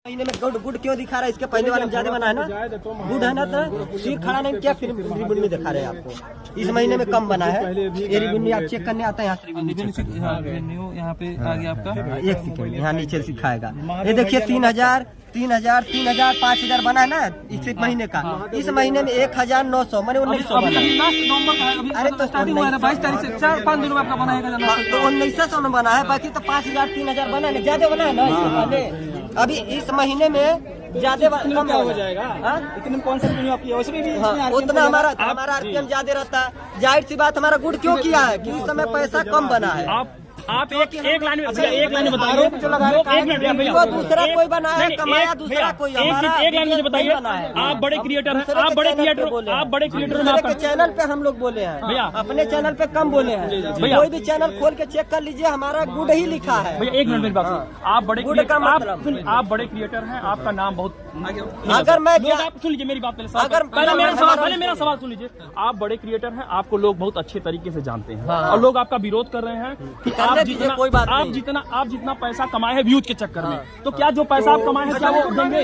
महीने में गुड क्यों दिखा रहा है? इसके पहले वाले में ज्यादा बना है ना, गुड है ना, तो सिर खड़ा नहीं क्या फिर रिबुन में दिखा रहे हैं आपको। इस महीने में कम बना है ये रिबुन, आप चेक करने आता है यहाँ पे आ गया आपका। एक सेकंड यहाँ नीचे सिखाएगा। ये देखिए 3000 3000 3000 5000 बना है ना इस महीने का। इस महीने में 1900 मैंने 1900 बना। अरे तो 22 तारीख से 4-5 दिन में आपका बना है, तो 1900 में बना है, बाकी तो 5000 3000 बना है, ज्यादा बना है ना इससे पहले। अभी इस महीने में ज्यादा कम हो जाएगा। इतने कौन सा आपकी उतना हमारा आरपीएम ज्यादा रहता है। जाहिर सी बात हमारा गुड क्यों किया है कि इस समय पैसा कम बना है। आप एक लाइन में बता रहे हो, वो दूसरा कोई बना है, कमाया दूसरा कोई, हमारा एक लाइन मुझे बताइए। आप बड़े क्रिएटर हैं, आप बड़े क्रिएटर के चैनल पे हम लोग बोले हैं भैया, अपने चैनल पे कम बोले हैं। कोई भी चैनल खोल के चेक कर लीजिए, हमारा गुड ही लिखा है भैया। एक मिनट मेरी बात सुनिए। आप बड़े क्रिएटर हैं, आपका नाम बहुत, अगर मैं सुन लीजिए मेरी बात पहले मेरा सवाल सुन लीजिए। आप बड़े क्रिएटर हैं, आपको लोग बहुत अच्छे तरीके से जानते हैं और लोग आपका विरोध कर रहे हैं कि आप जितना पैसा कमाए हैं व्यूज के चक्कर में, तो क्या जो पैसा आप कमाए हैं क्या वो देंगे?